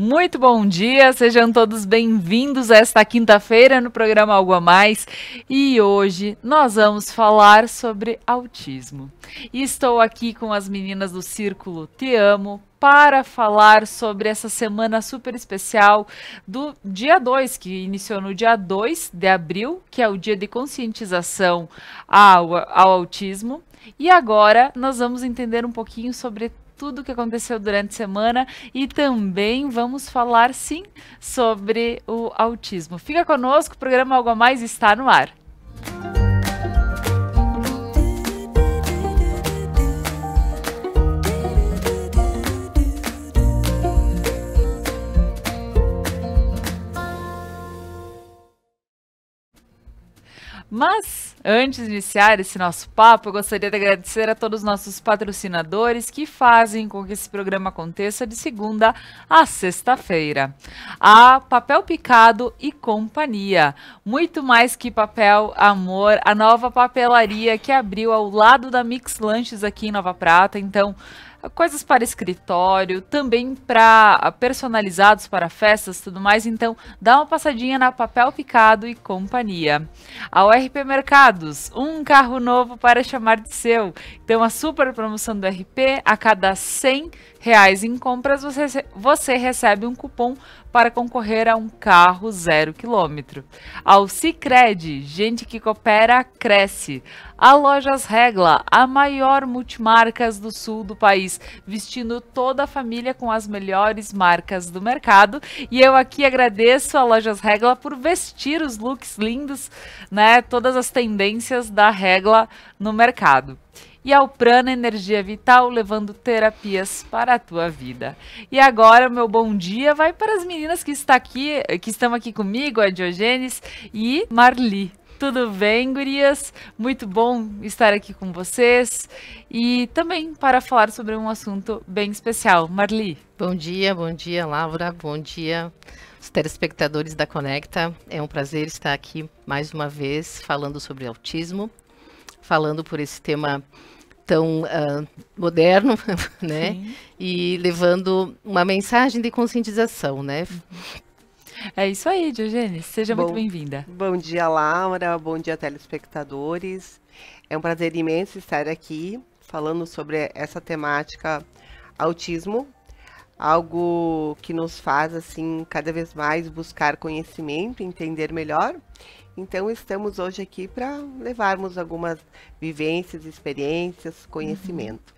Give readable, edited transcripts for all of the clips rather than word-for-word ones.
Muito bom dia, sejam todos bem-vindos a esta quinta-feira no programa Algo a Mais. E hoje nós vamos falar sobre autismo. E estou aqui com as meninas do Círculo Te Amo para falar sobre essa semana super especial do dia 2, que iniciou no dia 2 de abril, que é o dia de conscientização ao autismo. E agora nós vamos entender um pouquinho sobre tudo o que aconteceu durante a semana e também vamos falar, sim, sobre o autismo. Fica conosco, o programa Algo a Mais está no ar. Mas, antes de iniciar esse nosso papo, eu gostaria de agradecer a todos os nossos patrocinadores que fazem com que esse programa aconteça de segunda a sexta-feira. A Papel Picado e Companhia. Muito mais que papel, amor. A nova papelaria que abriu ao lado da Mix Lanches aqui em Nova Prata. Então, coisas para escritório, também para personalizados para festas e tudo mais, então dá uma passadinha na Papel Picado e Companhia. A ORP Mercados, um carro novo para chamar de seu. Então a super promoção do RP, a cada R$100 em compras você recebe um cupom para concorrer a um carro 0 km. Ao Sicredi, gente que coopera, cresce. A Lojas Regla, a maior multimarcas do sul do país, vestindo toda a família com as melhores marcas do mercado. E eu aqui agradeço a Lojas Regla por vestir os looks lindos, né? Todas as tendências da Regla no mercado. E ao Prana Energia Vital, levando terapias para a tua vida. E agora, meu bom dia vai para as meninas que estão aqui comigo, a Diogenes e Marli. Tudo bem, gurias? Muito bom estar aqui com vocês. E também para falar sobre um assunto bem especial. Marli. Bom dia, Laura. Bom dia, os telespectadores da Conecta. É um prazer estar aqui mais uma vez falando sobre autismo, falando por esse tema tão moderno, né? Sim. E levando uma mensagem de conscientização, né? É isso aí, Diogenes. Seja muito bem-vinda. Bom dia, Laura. Bom dia, telespectadores. É um prazer imenso estar aqui falando sobre essa temática autismo, algo que nos faz, assim, cada vez mais buscar conhecimento, entender melhor. Então, estamos hoje aqui para levarmos algumas vivências, experiências, conhecimento.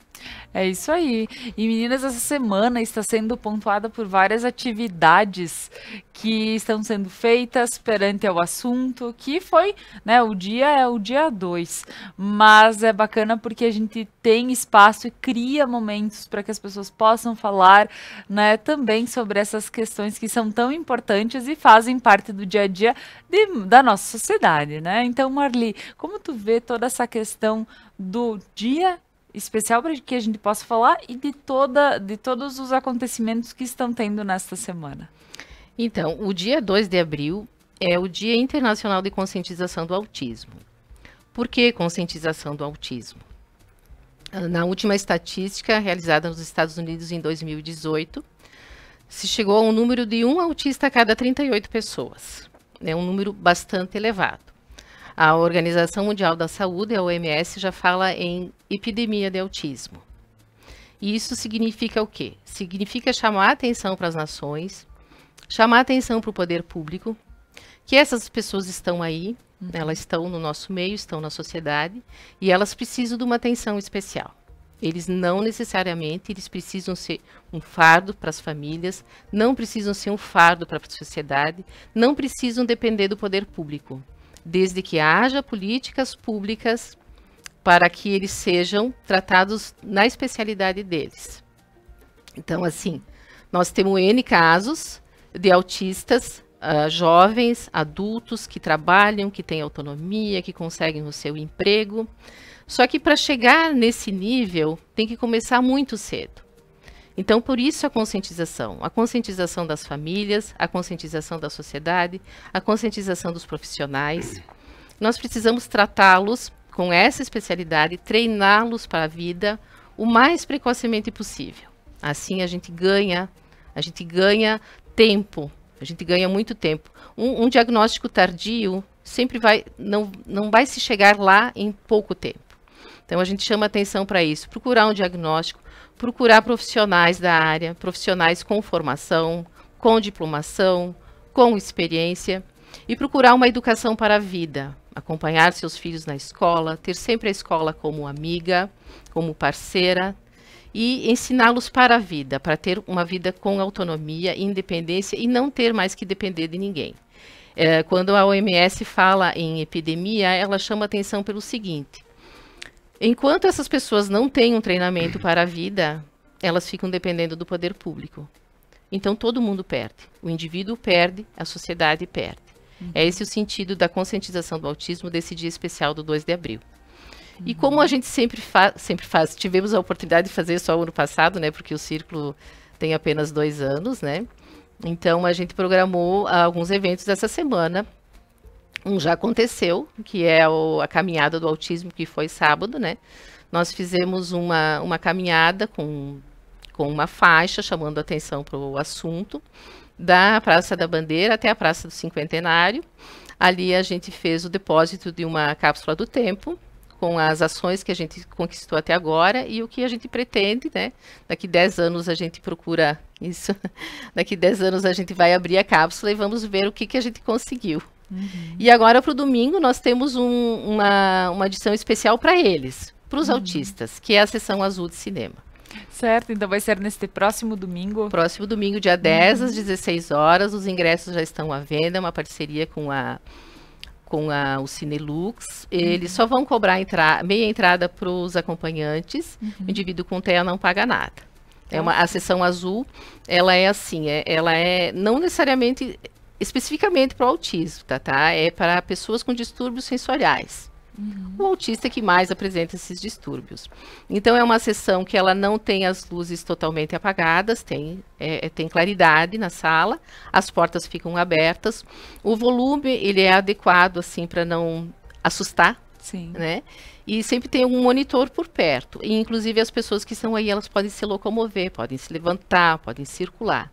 É isso aí. E meninas, essa semana está sendo pontuada por várias atividades que estão sendo feitas perante ao assunto, que foi, né, o dia 2. Mas é bacana porque a gente tem espaço e cria momentos para que as pessoas possam falar, né, também sobre essas questões que são tão importantes e fazem parte do dia a dia da nossa sociedade, né? Então, Marli, como tu vê toda essa questão do dia especial para que a gente possa falar e de todos os acontecimentos que estão tendo nesta semana? Então, o dia 2 de abril é o Dia Internacional de Conscientização do Autismo. Por que conscientização do autismo? Na última estatística realizada nos Estados Unidos em 2018, se chegou a um número de um autista a cada 38 pessoas. É um número bastante elevado. A Organização Mundial da Saúde, a OMS, já fala em epidemia de autismo. E isso significa o quê? Significa chamar a atenção para as nações, chamar a atenção para o poder público, que essas pessoas estão aí, elas estão no nosso meio, estão na sociedade, e elas precisam de uma atenção especial. Eles não necessariamente, eles precisam ser um fardo para as famílias, não precisam ser um fardo para a sociedade, não precisam depender do poder público. Desde que haja políticas públicas para que eles sejam tratados na especialidade deles. Então, assim, nós temos N casos de autistas, jovens, adultos, que trabalham, que têm autonomia, que conseguem o seu emprego. Só que para chegar nesse nível, tem que começar muito cedo. Então, por isso a conscientização das famílias, a conscientização da sociedade, a conscientização dos profissionais. Nós precisamos tratá-los com essa especialidade, treiná-los para a vida o mais precocemente possível. Assim a gente ganha A gente ganha tempo, a gente ganha muito tempo. Um diagnóstico tardio sempre não vai se chegar lá em pouco tempo. Então, a gente chama atenção para isso, procurar um diagnóstico, procurar profissionais da área, profissionais com formação, com diplomação, com experiência, e procurar uma educação para a vida, acompanhar seus filhos na escola, ter sempre a escola como amiga, como parceira, e ensiná-los para a vida, para ter uma vida com autonomia, independência e não ter mais que depender de ninguém. Quando a OMS fala em epidemia, ela chama atenção pelo seguinte: enquanto essas pessoas não têm um treinamento para a vida, elas ficam dependendo do poder público. Então todo mundo perde. O indivíduo perde, a sociedade perde. É esse o sentido da conscientização do autismo desse dia especial do 2 de abril. E como a gente sempre faz, tivemos a oportunidade de fazer só o ano passado, né, porque o Círculo tem apenas 2 anos, né? Então a gente programou alguns eventos essa semana. Um já aconteceu, que é a caminhada do autismo, que foi sábado, né? Nós fizemos uma caminhada com uma faixa chamando a atenção para o assunto, da Praça da Bandeira até a Praça do Cinquentenário. Ali a gente fez o depósito de uma cápsula do tempo, com as ações que a gente conquistou até agora e o que a gente pretende, né? Daqui 10 anos a gente procura isso. Daqui 10 anos a gente vai abrir a cápsula e vamos ver o que a gente conseguiu. E agora para o domingo nós temos uma edição especial para eles, para os autistas, que é a Sessão Azul de Cinema. Certo, então vai ser neste próximo domingo. Próximo domingo, dia 10 às 16 horas. Os ingressos já estão à venda, é uma parceria com o Cinelux. Eles só vão cobrar meia entrada para os acompanhantes. O indivíduo com TEA não paga nada. A Sessão Azul, ela é assim, ela é não necessariamente, especificamente para o autismo, tá? É para pessoas com distúrbios sensoriais. O autista que mais apresenta esses distúrbios. Então, é uma sessão que ela não tem as luzes totalmente apagadas, tem claridade na sala, as portas ficam abertas, o volume ele é adequado assim para não assustar, Sim. né? E sempre tem um monitor por perto. E, inclusive, as pessoas que estão aí, elas podem se locomover, podem se levantar, podem circular.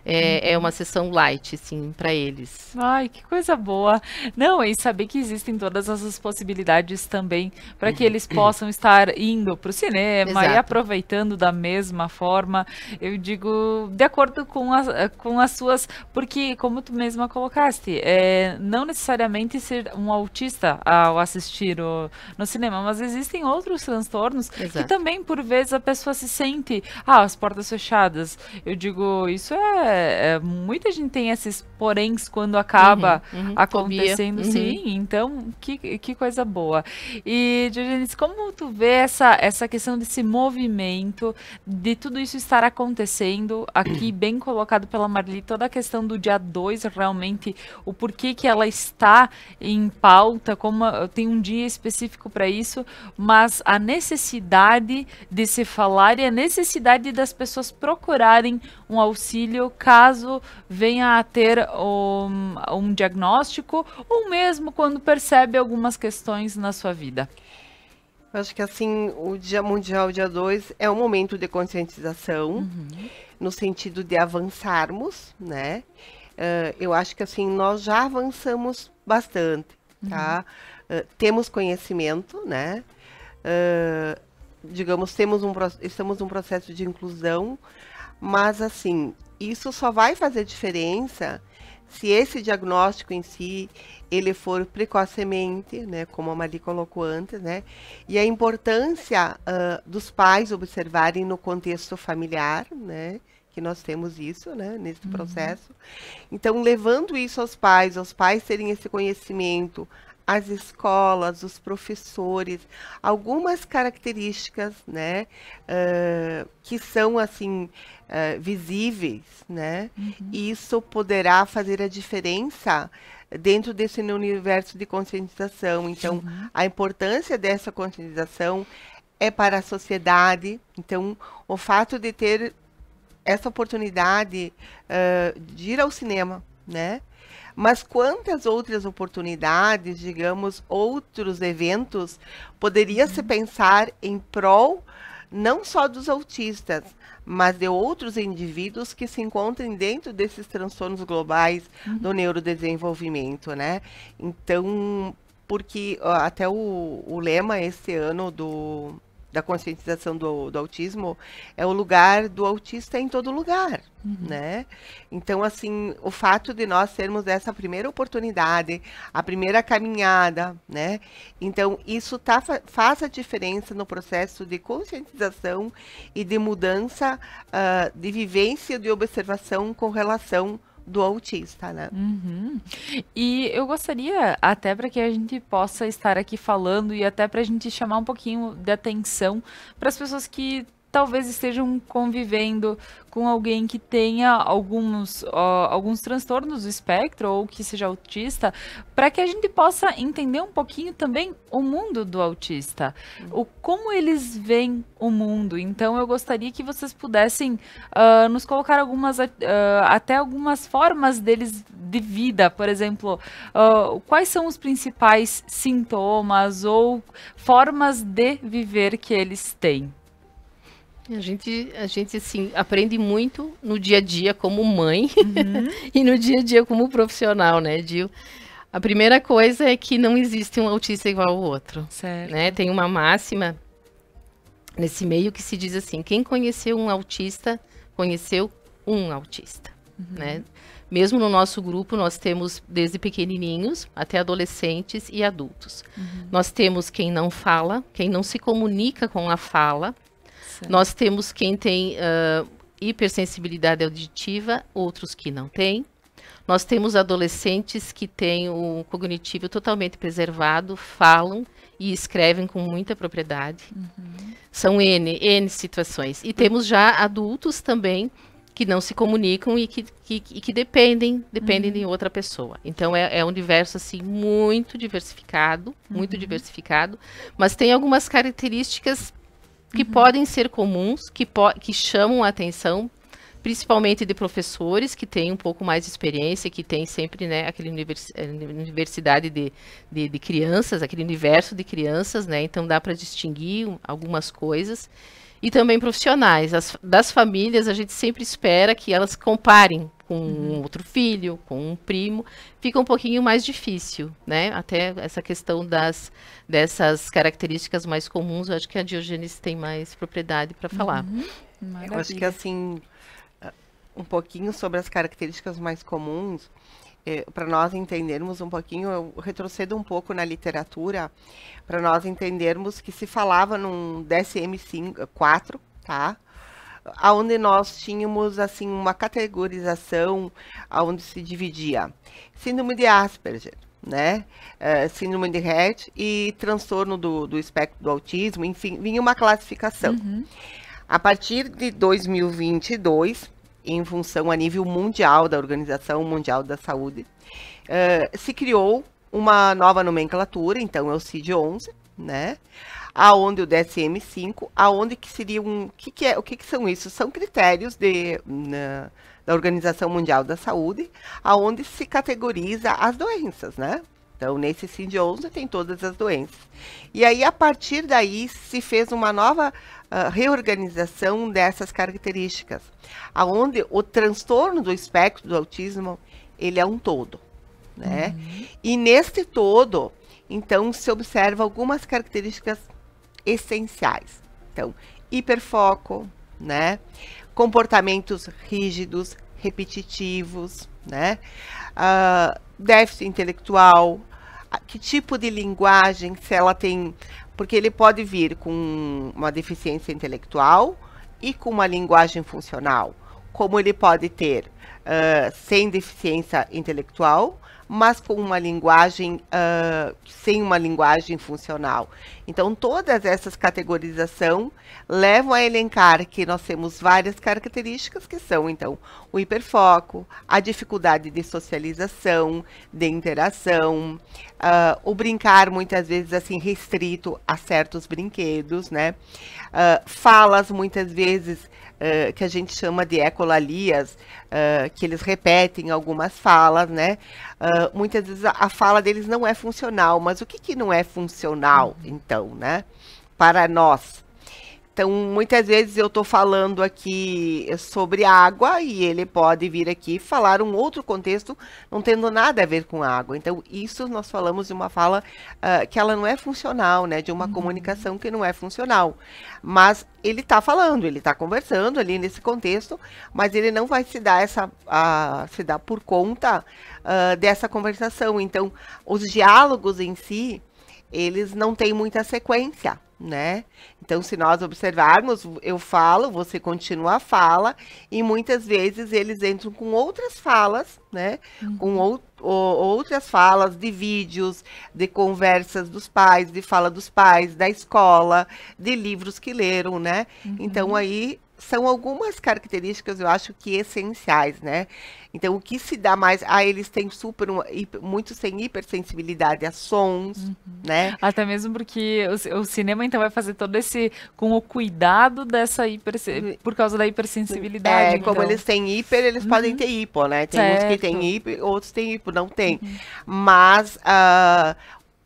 É uma sessão light, assim, para eles. Ai, que coisa boa. Não, e saber que existem todas essas possibilidades também para que eles possam estar indo para o cinema. Exato. E aproveitando da mesma forma. Eu digo, de acordo com as suas... Porque, como tu mesma colocaste, não necessariamente ser um autista ao assistir no cinema, mas existem outros transtornos que Exato. também, por vezes, a pessoa se sente, as portas fechadas. Eu digo, isso muita gente tem esses poréns quando acaba acontecendo, sim. Então, que coisa boa. E, Diogenes, como tu vê essa questão desse movimento, de tudo isso estar acontecendo, aqui bem colocado pela Marli, toda a questão do dia 2, realmente, o porquê que ela está em pauta, como tem um dia específico para isso, mas a necessidade de se falar e a necessidade das pessoas procurarem um auxílio caso venha a ter um diagnóstico ou mesmo quando percebe algumas questões na sua vida. Eu acho que assim, o Dia Mundial, dia 2, é um momento de conscientização, no sentido de avançarmos, né? Eu acho que assim, nós já avançamos bastante, tá? Temos conhecimento, né? Digamos, estamos num processo de inclusão, mas assim, isso só vai fazer diferença se esse diagnóstico em si, ele for precocemente, né, como a Mari colocou antes, né, e a importância dos pais observarem no contexto familiar, né, que nós temos isso, né, nesse processo. Então, levando isso aos pais terem esse conhecimento, as escolas, os professores, algumas características, né, que são assim visíveis, né, e isso poderá fazer a diferença dentro desse universo de conscientização. Então, a importância dessa conscientização é para a sociedade. Então, o fato de ter essa oportunidade de ir ao cinema, né? Mas quantas outras oportunidades, digamos, outros eventos, poderia se pensar em prol, não só dos autistas, mas de outros indivíduos que se encontrem dentro desses transtornos globais do neurodesenvolvimento, né? Então, porque até o lema esse ano da conscientização do autismo é o lugar do autista em todo lugar, né? Então, assim, o fato de nós termos essa primeira oportunidade, a primeira caminhada, né? Então, isso faz a diferença no processo de conscientização e de mudança de vivência, de observação com relação do autista, né? E eu gostaria, até para que a gente possa estar aqui falando e até para a gente chamar um pouquinho de atenção para as pessoas que talvez estejam convivendo com alguém que tenha alguns transtornos do espectro ou que seja autista, para que a gente possa entender um pouquinho também o mundo do autista, como eles veem o mundo. Então, eu gostaria que vocês pudessem nos colocar até algumas formas deles de vida, por exemplo, quais são os principais sintomas ou formas de viver que eles têm. A gente assim, aprende muito no dia a dia como mãe e no dia a dia como profissional, né, Gil? A primeira coisa é que não existe um autista igual ao outro. Certo. Né? Tem uma máxima nesse meio que se diz assim, quem conheceu um autista, conheceu um autista. Né? Mesmo no nosso grupo, nós temos desde pequenininhos até adolescentes e adultos. Nós temos quem não fala, quem não se comunica com a fala. Nós temos quem tem hipersensibilidade auditiva, outros que não têm. Nós temos adolescentes que têm o cognitivo totalmente preservado, falam e escrevem com muita propriedade. São N situações. E temos já adultos também que não se comunicam e que dependem de outra pessoa. Então, é um universo assim, muito diversificado, mas tem algumas características que podem ser comuns, que chamam a atenção, principalmente de professores que têm um pouco mais de experiência, que têm sempre, né, aquela universidade de crianças, aquele universo de crianças, né, então dá para distinguir algumas coisas. E também profissionais. Das famílias, a gente sempre espera que elas comparem com um outro filho, com um primo. Fica um pouquinho mais difícil, né? Até essa questão dessas características mais comuns, eu acho que a Diogênesis tem mais propriedade para falar. Eu acho que, assim, um pouquinho sobre as características mais comuns, para nós entendermos um pouquinho, eu retrocedo um pouco na literatura, para nós entendermos que se falava num DSM-4, tá? Onde nós tínhamos, assim, uma categorização onde se dividia síndrome de Asperger, né? Síndrome de Rett e transtorno do espectro do autismo, enfim, vinha uma classificação. A partir de 2022, em função a nível mundial da Organização Mundial da Saúde, se criou uma nova nomenclatura, então é o CID-11, né? Aonde o DSM-5, aonde que seria o que são isso? São critérios da Organização Mundial da Saúde, aonde se categoriza as doenças, né? Então, nesse CID-11 tem todas as doenças. E aí, a partir daí, se fez uma nova reorganização dessas características, aonde o transtorno do espectro do autismo, ele é um todo, né? E neste todo, então, se observa algumas características essenciais. Então, hiperfoco, né? Comportamentos rígidos, repetitivos, né? Déficit intelectual, que tipo de linguagem, se ela tem... Porque ele pode vir com uma deficiência intelectual e com uma linguagem funcional. Como ele pode ter sem deficiência intelectual, mas com uma linguagem, sem uma linguagem funcional. Então, todas essas categorizações levam a elencar que nós temos várias características que são, então, o hiperfoco, a dificuldade de socialização, de interação, o brincar, muitas vezes, assim, restrito a certos brinquedos, né? Falas, muitas vezes, que a gente chama de ecolalias, que eles repetem algumas falas, né? Muitas vezes a fala deles não é funcional, mas o que não é funcional, então, né? Para nós. Então, muitas vezes eu estou falando aqui sobre água e ele pode vir aqui falar um outro contexto, não tendo nada a ver com água. Então, isso nós falamos de uma fala que ela não é funcional, né? De uma comunicação que não é funcional. Mas ele está falando, ele está conversando ali nesse contexto, mas ele não vai se dar se dar por conta dessa conversação. Então, os diálogos em si, eles não têm muita sequência, né? Então, se nós observarmos, eu falo, você continua a fala, e muitas vezes eles entram com outras falas, né? Com outras falas de vídeos, de conversas dos pais, de fala dos pais, da escola, de livros que leram, né? Então, aí são algumas características, eu acho que essenciais, né? Então, o que se dá mais... eles têm muitos têm hipersensibilidade a sons, né? Até mesmo porque o cinema, então, vai fazer todo esse... com o cuidado dessa por causa da hipersensibilidade. Como então. eles têm hiper, eles podem ter hipo, né? Tem uns que têm hiper, outros têm hipo, não tem. Mas...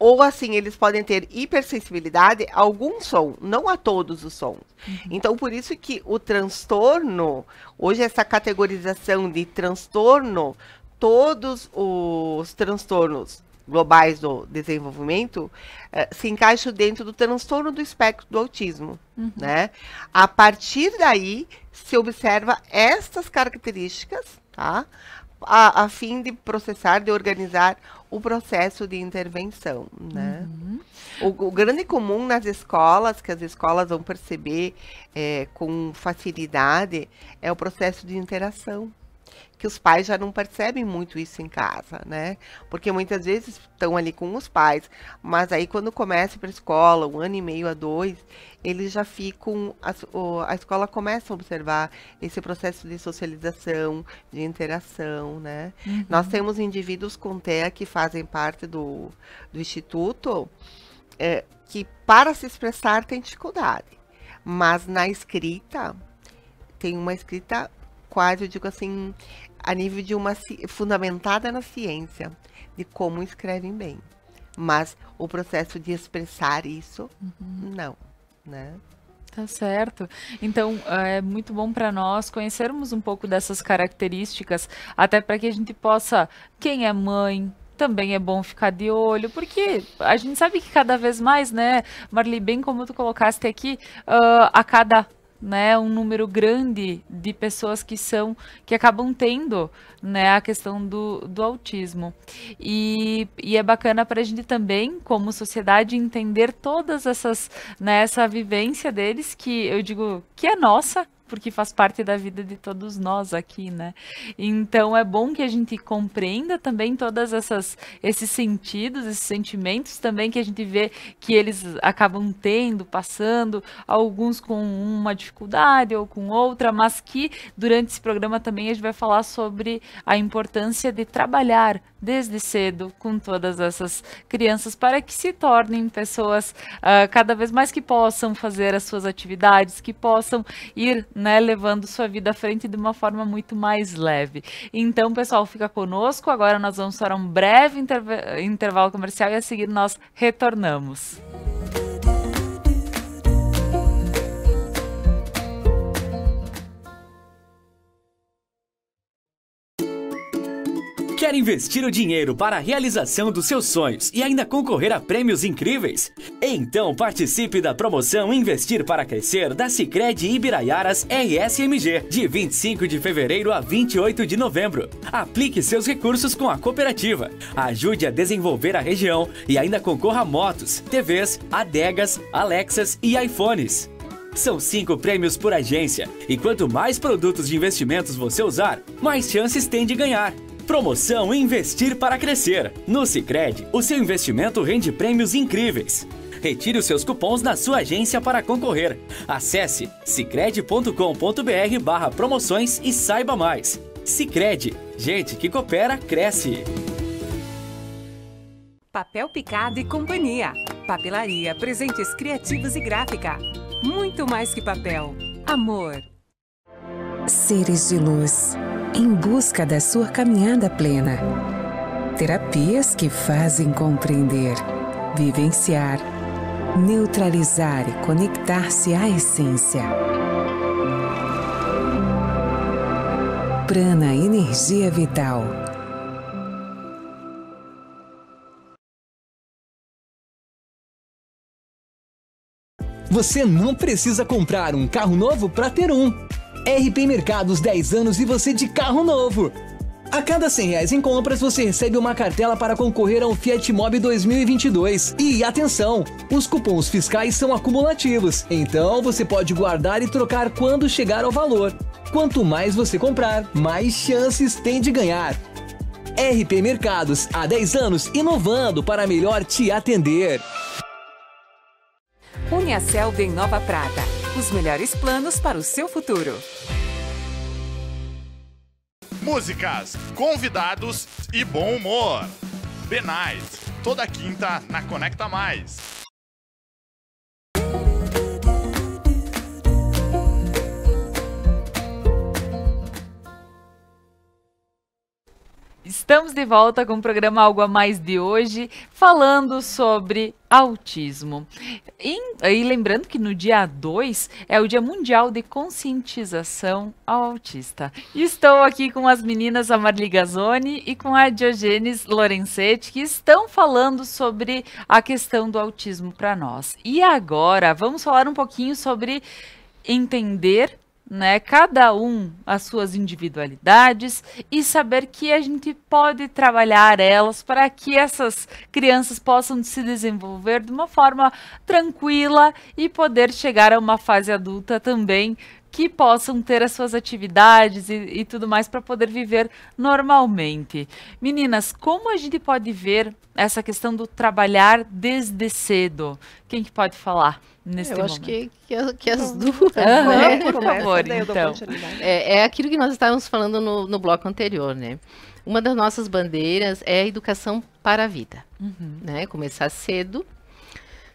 ou assim, eles podem ter hipersensibilidade a algum som, não a todos os sons. Então, por isso que o transtorno, hoje essa categorização de transtorno, todos os transtornos globais do desenvolvimento se encaixam dentro do transtorno do espectro do autismo, né? A partir daí, se observa estas características, tá? A fim de processar, de organizar o processo de intervenção, né? O grande comum nas escolas, que as escolas vão perceber com facilidade, é o processo de interação, que os pais já não percebem muito isso em casa, né? Porque muitas vezes estão ali com os pais, mas aí quando começa para a escola, 1 ano e meio a 2, eles já ficam, a escola começa a observar esse processo de socialização, de interação, né? Nós temos indivíduos com TEA que fazem parte do instituto, que para se expressar tem dificuldade, mas na escrita, tem uma escrita quase, eu digo assim, a nível de uma fundamentada na ciência, de como escrevem bem. Mas o processo de expressar isso, não, né? Tá certo. Então, é muito bom para nós conhecermos um pouco dessas características, até para que a gente possa, quem é mãe, também é bom ficar de olho, porque a gente sabe que cada vez mais, né, Marli, bem como tu colocaste aqui, a cada um número grande de pessoas que acabam tendo, né, a questão do autismo. E é bacana para a gente também, como sociedade, entender todas essas, né, essa vivência deles, que eu digo que é nossa, porque faz parte da vida de todos nós aqui, né? Então é bom que a gente compreenda também todas esses sentidos, esses sentimentos também que a gente vê que eles acabam tendo, passando, alguns com uma dificuldade ou com outra, mas que durante esse programa também a gente vai falar sobre a importância de trabalhar desde cedo com todas essas crianças para que se tornem pessoas cada vez mais que possam fazer as suas atividades, que possam ir, né, levando sua vida à frente de uma forma muito mais leve. Então, pessoal, fica conosco. Agora nós vamos para um breve intervalo comercial e a seguir nós retornamos. Quer investir o dinheiro para a realização dos seus sonhos e ainda concorrer a prêmios incríveis? Então participe da promoção Investir para Crescer da Sicredi Ibiraiaras RSMG, de 25 de fevereiro a 28 de novembro. Aplique seus recursos com a cooperativa, ajude a desenvolver a região e ainda concorra a motos, TVs, adegas, Alexas e iPhones. São 5 prêmios por agência e quanto mais produtos de investimentos você usar, mais chances tem de ganhar. Promoção Investir para Crescer. No Sicredi, o seu investimento rende prêmios incríveis. Retire os seus cupons na sua agência para concorrer. Acesse sicredi.com.br/promoções e saiba mais. Sicredi, gente que coopera, cresce. Papel Picado e Companhia. Papelaria, presentes criativos e gráfica. Muito mais que papel. Amor. Seres de luz, em busca da sua caminhada plena. Terapias que fazem compreender, vivenciar, neutralizar e conectar-se à essência. Prana Energia Vital. Você não precisa comprar um carro novo para ter um. RP Mercados 10 anos e você de carro novo. A cada R$100 em compras, você recebe uma cartela para concorrer a um Fiat Mobi 2022. E atenção, os cupons fiscais são acumulativos, então você pode guardar e trocar quando chegar ao valor. Quanto mais você comprar, mais chances tem de ganhar. RP Mercados, há 10 anos, inovando para melhor te atender. Uniaselv em Nova Prata. Os melhores planos para o seu futuro. Músicas, convidados e bom humor. The Night, toda quinta na Conecta Mais. Estamos de volta com o programa Algo a Mais de hoje, falando sobre autismo. E lembrando que no dia 2 é o Dia Mundial de Conscientização ao Autista. Estou aqui com as meninas, a Marli Gazzoni e com a Diogenes Lorenzetti, que estão falando sobre a questão do autismo para nós. E agora vamos falar um pouquinho sobre entender, né, cada um as suas individualidades e saber que a gente pode trabalhar elas para que essas crianças possam se desenvolver de uma forma tranquila e poder chegar a uma fase adulta também, que possam ter as suas atividades e tudo mais para poder viver normalmente. Meninas, como a gente pode ver essa questão do trabalhar desde cedo? Quem que pode falar nesse momento? Eu acho que as duas, né? Por favor, então. É aquilo que nós estávamos falando no bloco anterior, né? Uma das nossas bandeiras é a educação para a vida, né? Começar cedo,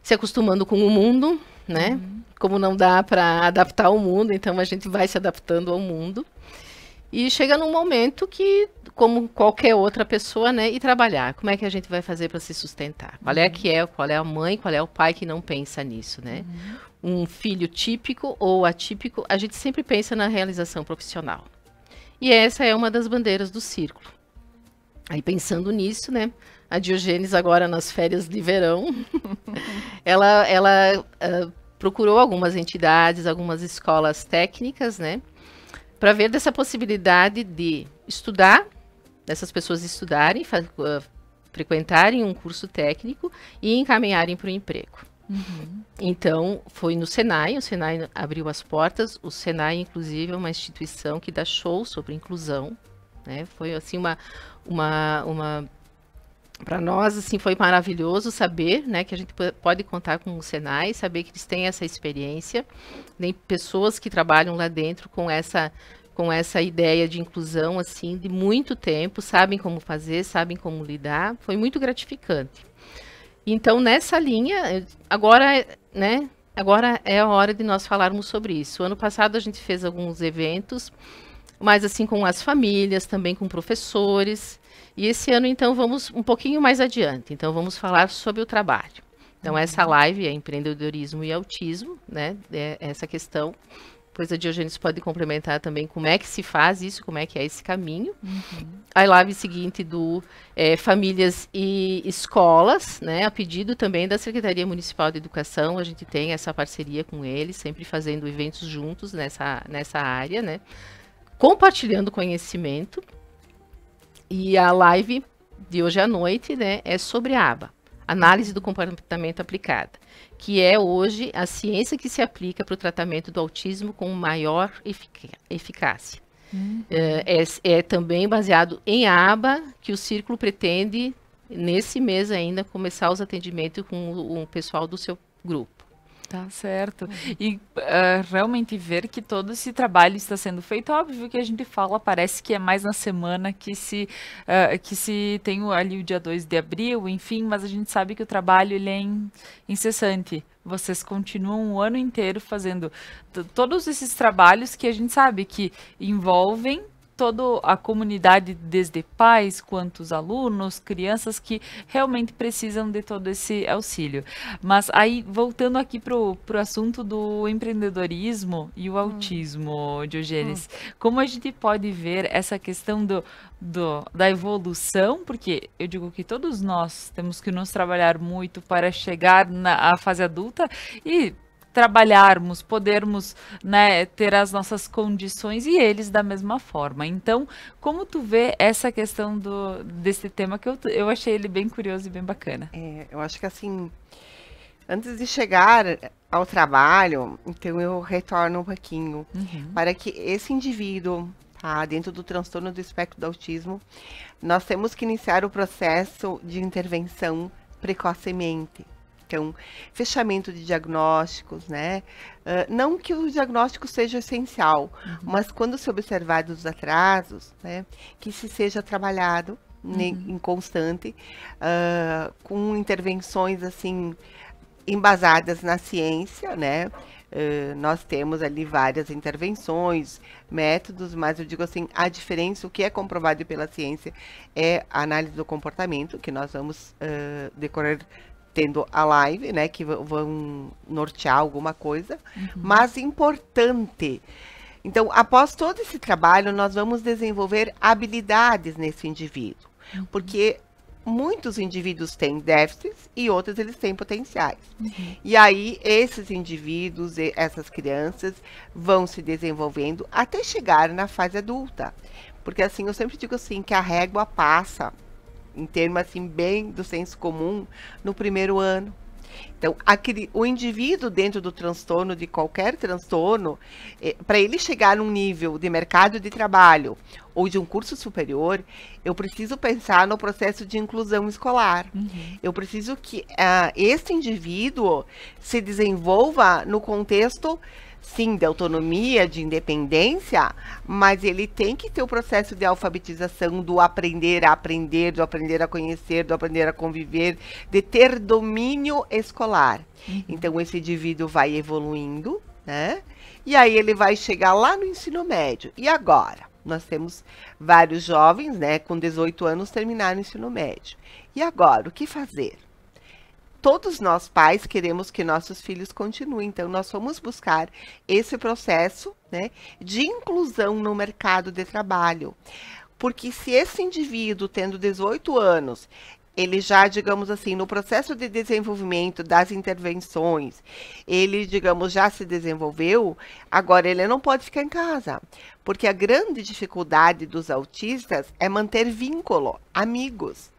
se acostumando com o mundo, né? Como não dá para adaptar o mundo, então a gente vai se adaptando ao mundo. E chega num momento que, como qualquer outra pessoa, né, e trabalhar. Como é que a gente vai fazer para se sustentar? Qual é a mãe, qual é o pai que não pensa nisso, né? Um filho típico ou atípico, a gente sempre pensa na realização profissional. E essa é uma das bandeiras do círculo. Aí pensando nisso, né, a Diogenes agora nas férias de verão, ela procurou algumas entidades, algumas escolas técnicas, né, para ver dessa possibilidade de estudar, dessas pessoas estudarem, frequentarem um curso técnico e encaminharem para o emprego. Então, foi no Senai, o Senai abriu as portas, o Senai, inclusive, é uma instituição que dá show sobre inclusão, né, foi assim para nós, assim, foi maravilhoso saber, né, que a gente pode contar com o Senai, saber que eles têm essa experiência, tem pessoas que trabalham lá dentro com essa ideia de inclusão, assim, de muito tempo, sabem como fazer, sabem como lidar, foi muito gratificante. Então, nessa linha, agora, né, agora é a hora de nós falarmos sobre isso. Ano passado a gente fez alguns eventos, mas assim com as famílias, também com professores. E esse ano, então, vamos um pouquinho mais adiante. Então, vamos falar sobre o trabalho. Então, essa live é empreendedorismo e autismo, né? É essa questão. Depois a Diogenes pode complementar também como é que se faz isso, como é que é esse caminho. A live seguinte do famílias e escolas, né? A pedido também da Secretaria Municipal de Educação, a gente tem essa parceria com eles, sempre fazendo eventos juntos nessa área, né? Compartilhando conhecimento. E a live de hoje à noite, né, é sobre a ABA, Análise do Comportamento Aplicada, que é hoje a ciência que se aplica para o tratamento do autismo com maior eficácia. É também baseado em ABA que o Círculo pretende, nesse mês ainda, começar os atendimentos com o pessoal do seu grupo. Tá certo. E realmente ver que todo esse trabalho está sendo feito, óbvio que a gente fala, parece que é mais na semana que se tem ali o dia 2 de abril, enfim, mas a gente sabe que o trabalho ele é incessante. Vocês continuam o ano inteiro fazendo todos esses trabalhos que a gente sabe que envolvem toda a comunidade, desde pais quanto os alunos, crianças que realmente precisam de todo esse auxílio. Mas aí, voltando aqui pro assunto do empreendedorismo e o autismo, Diogenes, como a gente pode ver essa questão da evolução, porque eu digo que todos nós temos que nos trabalhar muito para chegar à fase adulta e trabalharmos, podermos, né, ter as nossas condições e eles da mesma forma. Então, como tu vê essa questão desse tema que eu achei ele bem curioso e bem bacana? Eu acho que assim, antes de chegar ao trabalho, então eu retorno um pouquinho para que esse indivíduo, tá, dentro do transtorno do espectro do autismo, nós temos que iniciar o processo de intervenção precocemente. Então, fechamento de diagnósticos, né? Não que o diagnóstico seja essencial, mas quando se observados os atrasos, né, que se seja trabalhado em constante, com intervenções assim embasadas na ciência, né? Nós temos ali várias intervenções, métodos, mas eu digo assim, a diferença, o que é comprovado pela ciência é a análise do comportamento, que nós vamos decorrer tendo a live, né, que vão nortear alguma coisa, mas importante. Então, após todo esse trabalho, nós vamos desenvolver habilidades nesse indivíduo, porque muitos indivíduos têm déficits e outros eles têm potenciais. E aí, esses indivíduos, essas crianças, vão se desenvolvendo até chegar na fase adulta. Porque assim, eu sempre digo assim, que a régua passa, em termos assim, bem do senso comum, no primeiro ano. Então, o indivíduo dentro do transtorno, de qualquer transtorno, para ele chegar num nível de mercado de trabalho ou de um curso superior, eu preciso pensar no processo de inclusão escolar. Eu preciso que esse indivíduo se desenvolva no contexto, sim, de autonomia, de independência, mas ele tem que ter o processo de alfabetização, do aprender a aprender, do aprender a conhecer, do aprender a conviver, de ter domínio escolar. Então, esse indivíduo vai evoluindo, né? E aí ele vai chegar lá no ensino médio. E agora? Nós temos vários jovens, né, com 18 anos terminaram o ensino médio. E agora, o que fazer? Todos nós pais queremos que nossos filhos continuem, então nós vamos buscar esse processo, né, de inclusão no mercado de trabalho. Porque se esse indivíduo, tendo 18 anos, ele já, digamos assim, no processo de desenvolvimento das intervenções, ele, digamos, já se desenvolveu, agora ele não pode ficar em casa. Porque a grande dificuldade dos autistas é manter vínculo, amigos.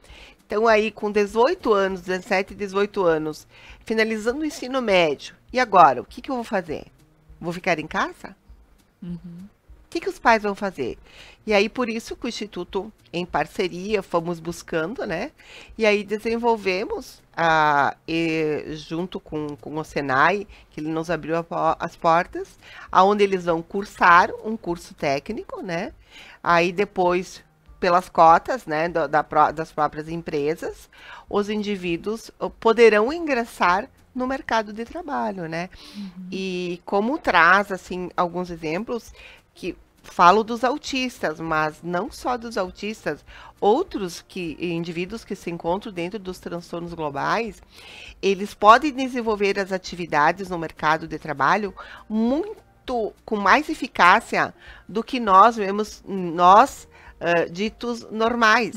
Então, aí, com 18 anos, 17, 18 anos, finalizando o ensino médio, e agora, o que eu vou fazer? Vou ficar em casa? O que os pais vão fazer? E aí, por isso que o Instituto, em parceria, fomos buscando, né? E aí desenvolvemos, junto com o Senai, que ele nos abriu as portas, aonde eles vão cursar um curso técnico, né? Aí depois, pelas cotas, né, das próprias empresas, os indivíduos poderão ingressar no mercado de trabalho, né? E como traz, assim, alguns exemplos, que falo dos autistas, mas não só dos autistas, outros indivíduos que se encontram dentro dos transtornos globais, eles podem desenvolver as atividades no mercado de trabalho com mais eficácia do que nós ditos normais,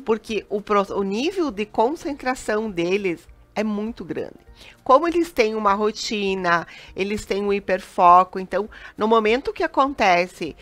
porque o nível de concentração deles é muito grande. Como eles têm uma rotina, eles têm um hiperfoco, então, no momento que acontece,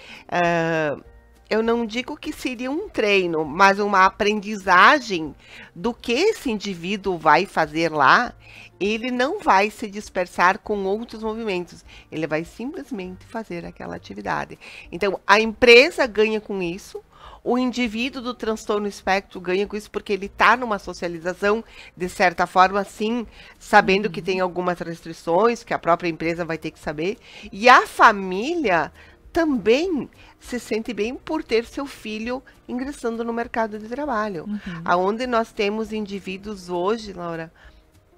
eu não digo que seria um treino, mas uma aprendizagem do que esse indivíduo vai fazer lá, ele não vai se dispersar com outros movimentos, ele vai simplesmente fazer aquela atividade. Então, a empresa ganha com isso, o indivíduo do transtorno espectro ganha com isso porque ele está numa socialização, de certa forma, sim, sabendo que tem algumas restrições, que a própria empresa vai ter que saber. E a família também se sente bem por ter seu filho ingressando no mercado de trabalho. Aonde nós temos indivíduos hoje, Laura,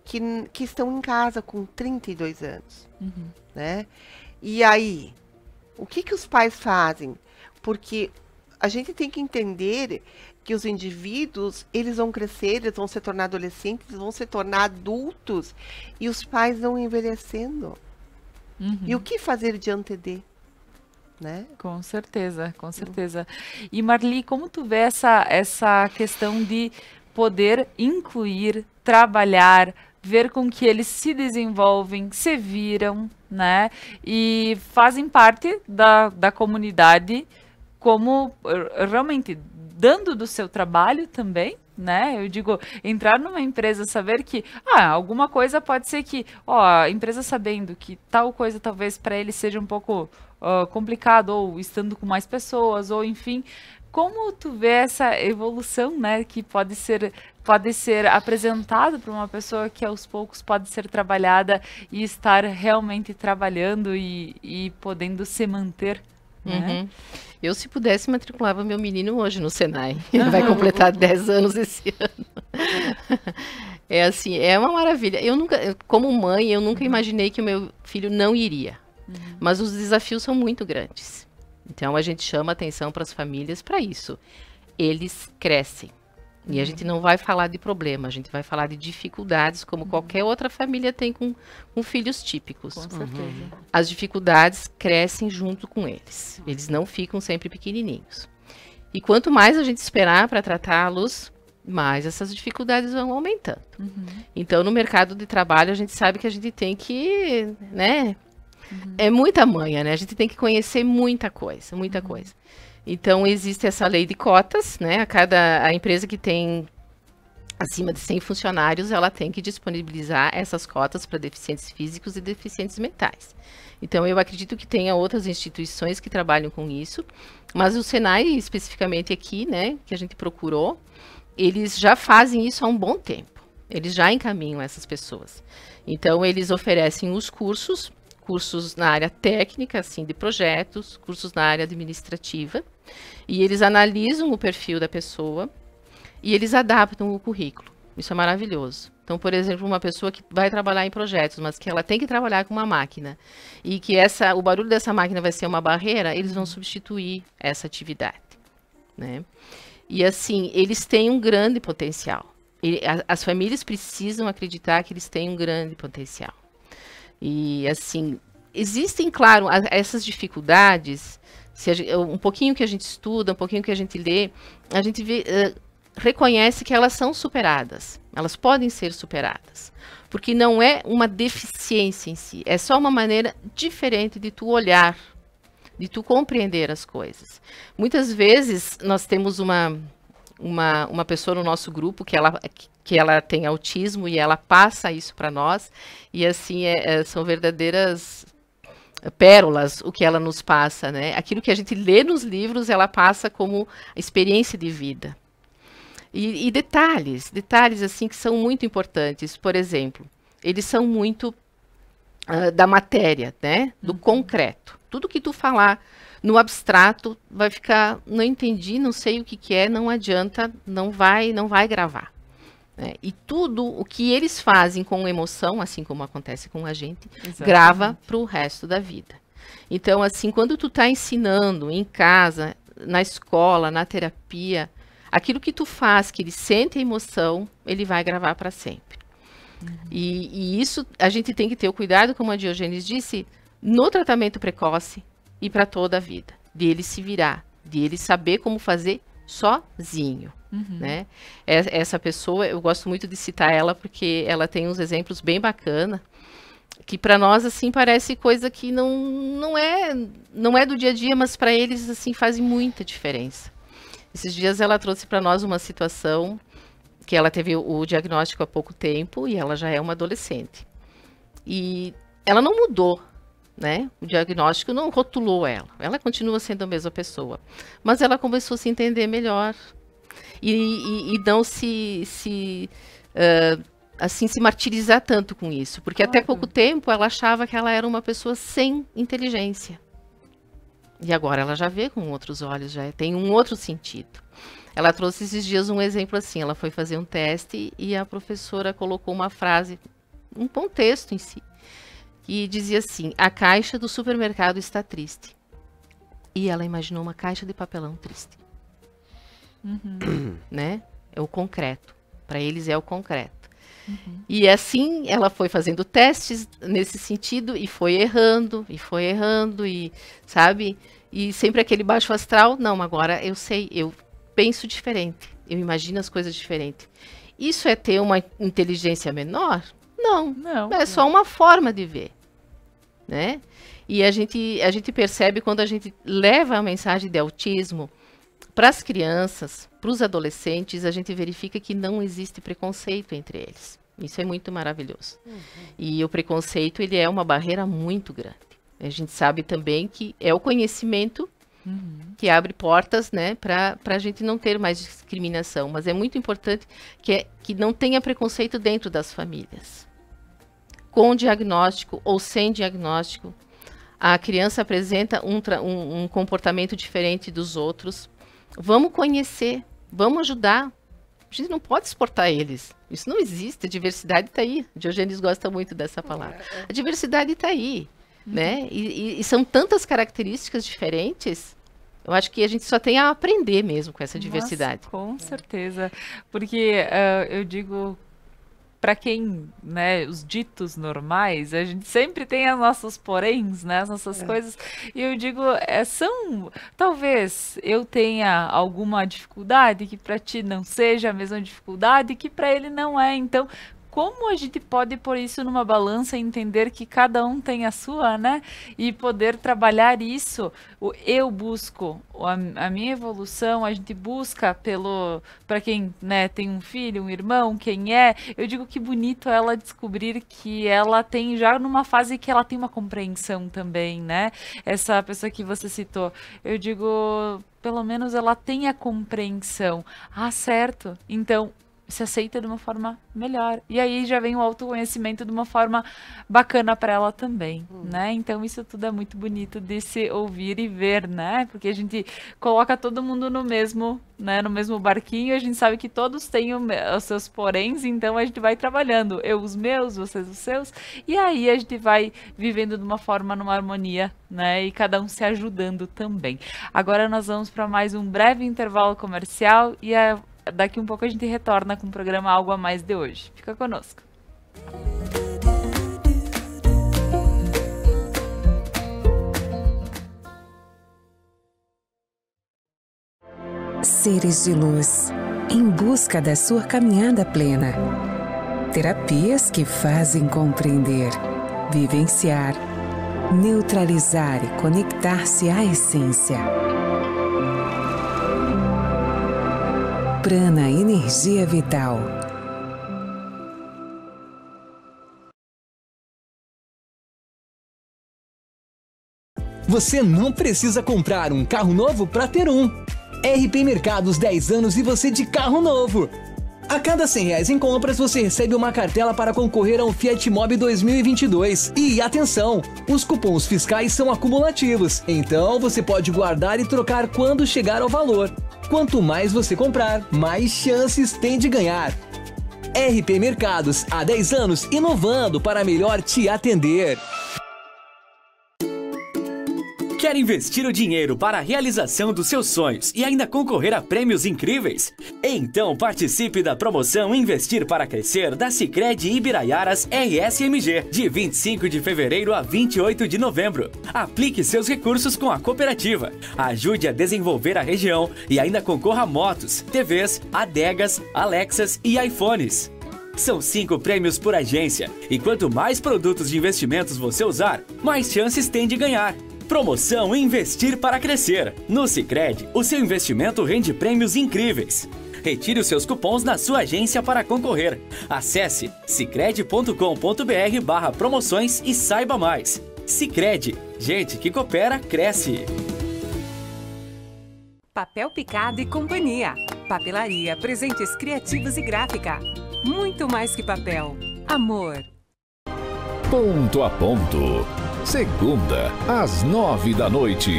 que estão em casa com 32 anos. Né? E aí, o que os pais fazem? Porque a gente tem que entender que os indivíduos, eles vão crescer, eles vão se tornar adolescentes, eles vão se tornar adultos, e os pais vão envelhecendo. E o que fazer diante de? Né? Com certeza, com certeza. E Marli, como tu vê essa questão de poder incluir, trabalhar, ver com que eles se desenvolvem, se viram, né? E fazem parte da comunidade, como realmente dando do seu trabalho também, né? Eu digo, entrar numa empresa, saber que alguma coisa pode ser que, a empresa sabendo que tal coisa talvez para ele seja um pouco complicado, ou estando com mais pessoas, ou enfim, como tu vê essa evolução, né, que pode ser apresentado para uma pessoa que aos poucos pode ser trabalhada e estar realmente trabalhando e podendo se manter, né? Eu, se pudesse, matriculava meu menino hoje no Senai. Ele vai completar 10 anos esse ano. É assim, é uma maravilha. Como mãe, eu nunca imaginei que o meu filho não iria. Mas os desafios são muito grandes. Então, a gente chama atenção para as famílias para isso. Eles crescem. E a gente não vai falar de problema, a gente vai falar de dificuldades, como qualquer outra família tem com filhos típicos. Com certeza. As dificuldades crescem junto com eles. Eles não ficam sempre pequenininhos. E quanto mais a gente esperar para tratá-los, mais essas dificuldades vão aumentando. Então, no mercado de trabalho, a gente sabe que a gente tem que, né? É muita manha, né? A gente tem que conhecer muita coisa, muita coisa. Então, existe essa lei de cotas, né? A empresa que tem acima de 100 funcionários, ela tem que disponibilizar essas cotas para deficientes físicos e deficientes mentais. Então, eu acredito que tenha outras instituições que trabalham com isso, mas o Senai, especificamente aqui, né, que a gente procurou, eles já fazem isso há um bom tempo. Eles já encaminham essas pessoas. Então, eles oferecem os cursos na área técnica, assim, de projetos, cursos na área administrativa, e eles analisam o perfil da pessoa e eles adaptam o currículo. Isso é maravilhoso. Então, por exemplo, uma pessoa que vai trabalhar em projetos, mas que ela tem que trabalhar com uma máquina, e que o barulho dessa máquina vai ser uma barreira, eles vão substituir essa atividade, né? E assim, eles têm um grande potencial. As famílias precisam acreditar que eles têm um grande potencial. E assim, existem, claro, essas dificuldades, um pouquinho que a gente estuda, um pouquinho que a gente lê, a gente reconhece que elas são superadas, elas podem ser superadas, porque não é uma deficiência em si, é só uma maneira diferente de tu olhar, de tu compreender as coisas. Muitas vezes nós temos uma pessoa no nosso grupo que ela tem autismo e ela passa isso para nós, e assim, são verdadeiras pérolas o que ela nos passa, né? Aquilo que a gente lê nos livros, ela passa como experiência de vida. E detalhes assim que são muito importantes. Por exemplo, eles são muito da matéria, né? Do concreto. Tudo que tu falar no abstrato vai ficar, não entendi, não sei o que é, não adianta, não vai gravar. E tudo o que eles fazem com emoção, assim como acontece com a gente, grava para o resto da vida. Então, assim, quando tu está ensinando em casa, na escola, na terapia, aquilo que tu faz, que ele sente a emoção, ele vai gravar para sempre. E isso a gente tem que ter o cuidado, como a Diogênes disse, no tratamento precoce e para toda a vida, de ele se virar, de ele saber como fazer sozinho. Né? Essa pessoa, eu gosto muito de citar ela porque ela tem uns exemplos bem bacanas, que para nós assim parece coisa que não é do dia a dia, mas para eles assim fazem muita diferença. Esses dias ela trouxe para nós uma situação que ela teve o diagnóstico há pouco tempo e ela já é uma adolescente. E ela não mudou, né? O diagnóstico não rotulou ela. Ela continua sendo a mesma pessoa, mas ela começou a se entender melhor. E não se martirizar tanto com isso. Porque até pouco tempo ela achava que ela era uma pessoa sem inteligência. E agora ela já vê com outros olhos, já tem um outro sentido. Ela trouxe esses dias um exemplo assim, ela foi fazer um teste e a professora colocou uma frase, um contexto em si, que dizia assim: a caixa do supermercado está triste. E ela imaginou uma caixa de papelão triste. né? É o concreto. Para eles é o concreto. E assim ela foi fazendo testes nesse sentido e foi errando, e sabe? E sempre aquele baixo astral, não, agora eu sei, eu penso diferente, eu imagino as coisas diferente. Isso é ter uma inteligência menor? Não, é só uma forma de ver, né? E a gente percebe quando a gente leva a mensagem de autismo para as crianças, para os adolescentes, a gente verifica que não existe preconceito entre eles. Isso é muito maravilhoso. E o preconceito, ele é uma barreira muito grande. A gente sabe também que é o conhecimento que abre portas, né, para a gente não ter mais discriminação. Mas é muito importante que não tenha preconceito dentro das famílias. Com diagnóstico ou sem diagnóstico, a criança apresenta um comportamento diferente dos outros. Vamos conhecer, vamos ajudar. A gente não pode exportar eles. Isso não existe, a diversidade está aí. Diogenes gosta muito dessa palavra. A diversidade está aí, né? E são tantas características diferentes. Eu acho que a gente só tem a aprender mesmo com essa diversidade. Nossa, com certeza. Porque eu digo, para quem, né, os ditos normais, a gente sempre tem as nossas poréns, né, as nossas coisas, e eu digo, talvez eu tenha alguma dificuldade que para ti não seja a mesma dificuldade que para ele não é, então como a gente pode pôr isso numa balança e entender que cada um tem a sua, né? E poder trabalhar isso. Eu busco a minha evolução, a gente busca para quem, né, tem um filho, um irmão, quem é. Eu digo que bonito ela descobrir que ela tem já numa fase que ela tem uma compreensão também, né? Essa pessoa que você citou. Eu digo, pelo menos ela tem a compreensão. Ah, certo. Então, se aceita de uma forma melhor. E aí já vem o autoconhecimento de uma forma bacana para ela também, né? Então isso tudo é muito bonito de se ouvir e ver, né? Porque a gente coloca todo mundo no mesmo, né, no mesmo barquinho, a gente sabe que todos têm os seus poréns, então a gente vai trabalhando, eu os meus, vocês os seus, e aí a gente vai vivendo de uma forma, numa harmonia, né? E cada um se ajudando também. Agora nós vamos para mais um breve intervalo comercial e daqui um pouco a gente retorna com o programa Algo a Mais de hoje. Fica conosco. Seres de luz, em busca da sua caminhada plena. Terapias que fazem compreender, vivenciar, neutralizar e conectar-se à essência. Prana Energia Vital. Você não precisa comprar um carro novo para ter um. RP Mercados 10 anos e você de carro novo. A cada R$100 em compras, você recebe uma cartela para concorrer a um Fiat Mobi 2022. E atenção, os cupons fiscais são acumulativos, então você pode guardar e trocar quando chegar ao valor. Quanto mais você comprar, mais chances tem de ganhar. RP Mercados, há 10 anos, inovando para melhor te atender. Quer investir o dinheiro para a realização dos seus sonhos e ainda concorrer a prêmios incríveis? Então participe da promoção Investir para Crescer da Sicredi Ibiraiaras RSMG, de 25 de fevereiro a 28 de novembro. Aplique seus recursos com a cooperativa, ajude a desenvolver a região e ainda concorra a motos, TVs, adegas, Alexas e iPhones. São 5 prêmios por agência e quanto mais produtos de investimentos você usar, mais chances tem de ganhar. Promoção Investir para Crescer. No Sicredi, o seu investimento rende prêmios incríveis. Retire os seus cupons na sua agência para concorrer. Acesse sicredi.com.br/promoções e saiba mais. Sicredi, gente que coopera, cresce. Papel Picado e Companhia. Papelaria, presentes criativos e gráfica. Muito mais que papel. Amor. Ponto a Ponto. Segunda, às 9 da noite.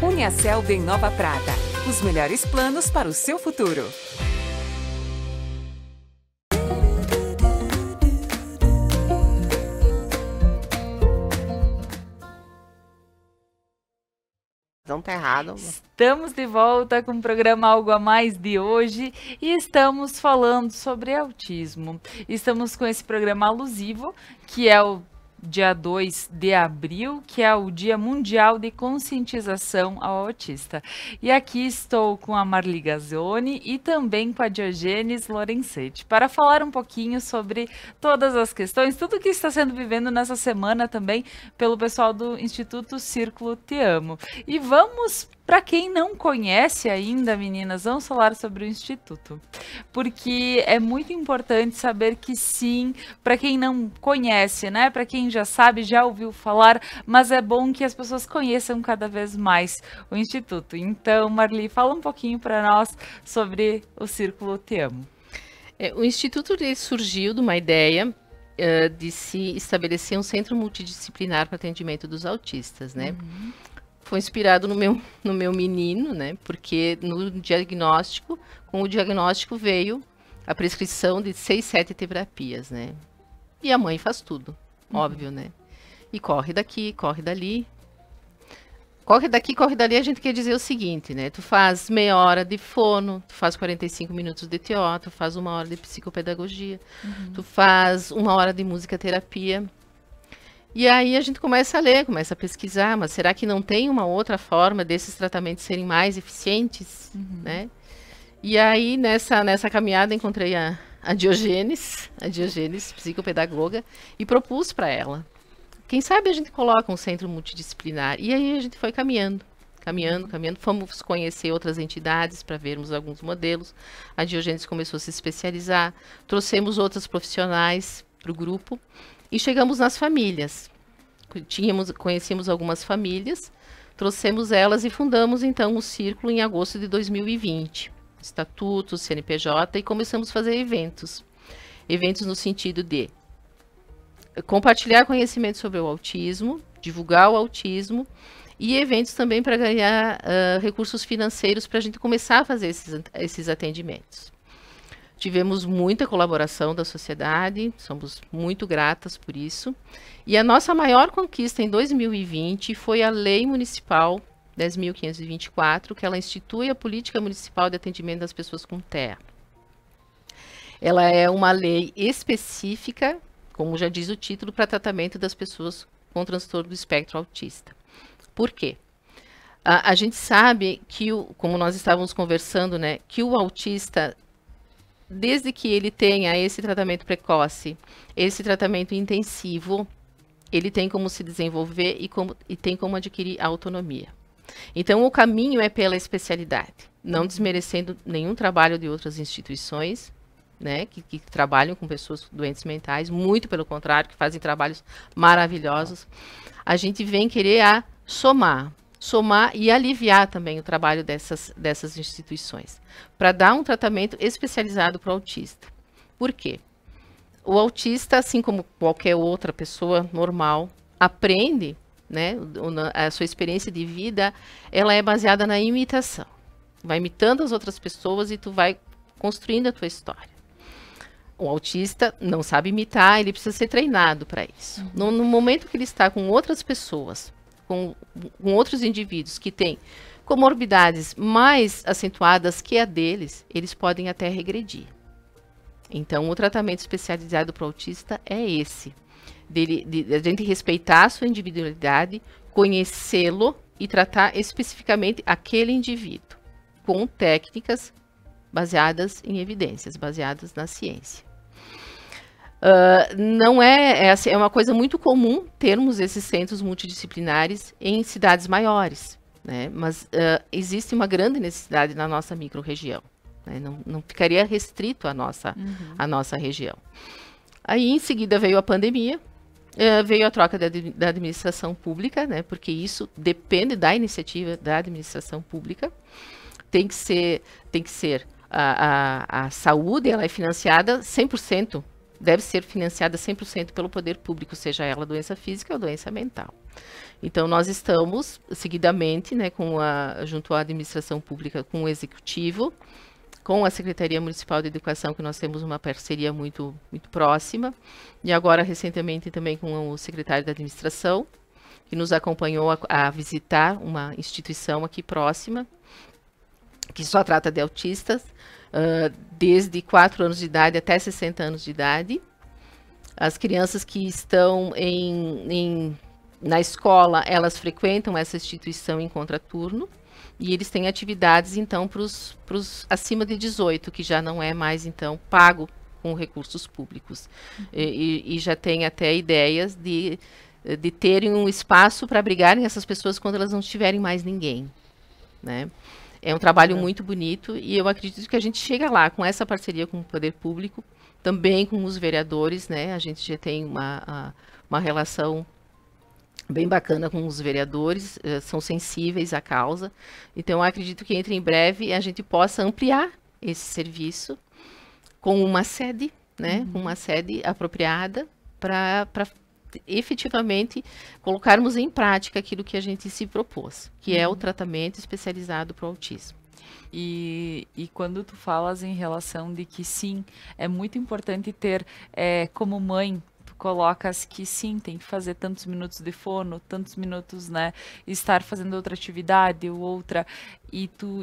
Uniaselv em Nova Prata. Os melhores planos para o seu futuro. não tá errado. Estamos de volta com o programa Algo a Mais de hoje e estamos falando sobre autismo. Estamos com esse programa alusivo, que é o dia 2 de abril, que é o Dia Mundial de Conscientização ao Autista. E aqui estou com a Marli Gazzoni e também com a Diogenes Lorenzetti, para falar um pouquinho sobre todas as questões, tudo que está sendo vivendo nessa semana também pelo pessoal do Instituto Círculo Te Amo. E vamos, para quem não conhece ainda, meninas, vamos falar sobre o Instituto, porque é muito importante saber que sim, para quem não conhece, né, para quem já sabe, já ouviu falar, mas é bom que as pessoas conheçam cada vez mais o Instituto. Então, Marli, fala um pouquinho para nós sobre o Círculo Te Amo. O Instituto surgiu de uma ideia de se estabelecer um centro multidisciplinar para atendimento dos autistas, né? Foi inspirado no meu menino, né? Porque no diagnóstico, com o diagnóstico veio a prescrição de 6, 7 terapias, né? E a mãe faz tudo, óbvio, né? E corre daqui, corre dali. Corre daqui, corre dali, a gente quer dizer o seguinte, né? Tu faz meia hora de fono, tu faz 45 minutos de TO, tu faz 1 hora de psicopedagogia, tu faz 1 hora de musicoterapia. E aí a gente começa a ler, começa a pesquisar, mas será que não tem uma outra forma desses tratamentos serem mais eficientes, né? E aí nessa caminhada encontrei a Diogenes, psicopedagoga, e propus para ela. Quem sabe a gente coloca um centro multidisciplinar. E aí a gente foi caminhando. Fomos conhecer outras entidades para vermos alguns modelos. A Diogenes começou a se especializar, trouxemos outros profissionais para o grupo. E chegamos nas famílias. Conhecemos algumas famílias, trouxemos elas e fundamos então o Círculo em agosto de 2020. Estatuto, CNPJ, e começamos a fazer eventos. Eventos no sentido de compartilhar conhecimento sobre o autismo, divulgar o autismo, e eventos também para ganhar recursos financeiros para a gente começar a fazer esses atendimentos. Tivemos muita colaboração da sociedade, somos muito gratas por isso. E a nossa maior conquista em 2020 foi a Lei Municipal 10.524, que ela institui a Política Municipal de Atendimento das Pessoas com TEA. Ela é uma lei específica, como já diz o título, para tratamento das pessoas com transtorno do espectro autista. Por quê? A gente sabe que, como nós estávamos conversando, né, que o autista, desde que ele tenha esse tratamento precoce, esse tratamento intensivo, ele tem como se desenvolver e tem como adquirir autonomia. Então, o caminho é pela especialidade, não desmerecendo nenhum trabalho de outras instituições, né, que trabalham com pessoas doentes mentais, muito pelo contrário, que fazem trabalhos maravilhosos. A gente vem querer somar e aliviar também o trabalho dessas instituições, para dar um tratamento especializado para o autista. Por quê? O autista, assim como qualquer outra pessoa normal, aprende, né, a sua experiência de vida, ela é baseada na imitação. Vai imitando as outras pessoas e tu vai construindo a tua história. O autista não sabe imitar, ele precisa ser treinado para isso. No momento que ele está com outras pessoas, com outros indivíduos que têm comorbidades mais acentuadas que a deles, eles podem até regredir. Então, o tratamento especializado para o autista é esse. De a gente respeitar a sua individualidade, conhecê-lo e tratar especificamente aquele indivíduo, com técnicas baseadas em evidências, baseadas na ciência. Não é uma coisa muito comum termos esses centros multidisciplinares em cidades maiores, né? Mas existe uma grande necessidade na nossa microrregião, né? Não ficaria restrito à nossa região. Aí, em seguida, veio a pandemia, veio a troca da administração pública, né? Porque isso depende da iniciativa da administração pública. Tem que ser a saúde, ela é financiada 100%, deve ser financiada 100% pelo poder público, seja ela doença física ou doença mental. Então, nós estamos, seguidamente, né, junto à administração pública, com o executivo, com a Secretaria Municipal de Educação, que nós temos uma parceria muito, muito próxima, e agora, recentemente, também com o secretário da administração, que nos acompanhou a visitar uma instituição aqui próxima, que só trata de autistas, desde 4 anos de idade até 60 anos de idade. As crianças que estão na escola, elas frequentam essa instituição em contraturno, e eles têm atividades, então, para os acima de 18, que já não é mais, então, pago com recursos públicos. E já tem até ideias de terem um espaço para abrigarem essas pessoas quando elas não tiverem mais ninguém, né? É um trabalho muito bonito, e eu acredito que a gente chega lá com essa parceria com o poder público, também com os vereadores, né? A gente já tem uma relação bem bacana com os vereadores, são sensíveis à causa. Então, eu acredito que entre em breve a gente possa ampliar esse serviço com uma sede, né? Com uma sede apropriada para efetivamente colocarmos em prática aquilo que a gente se propôs, que é o tratamento especializado para o autismo. E quando tu falas em relação de que sim, é muito importante ter, como mãe, tu colocas que sim, tem que fazer tantos minutos de fono, tantos minutos, né, estar fazendo outra atividade ou outra, e tu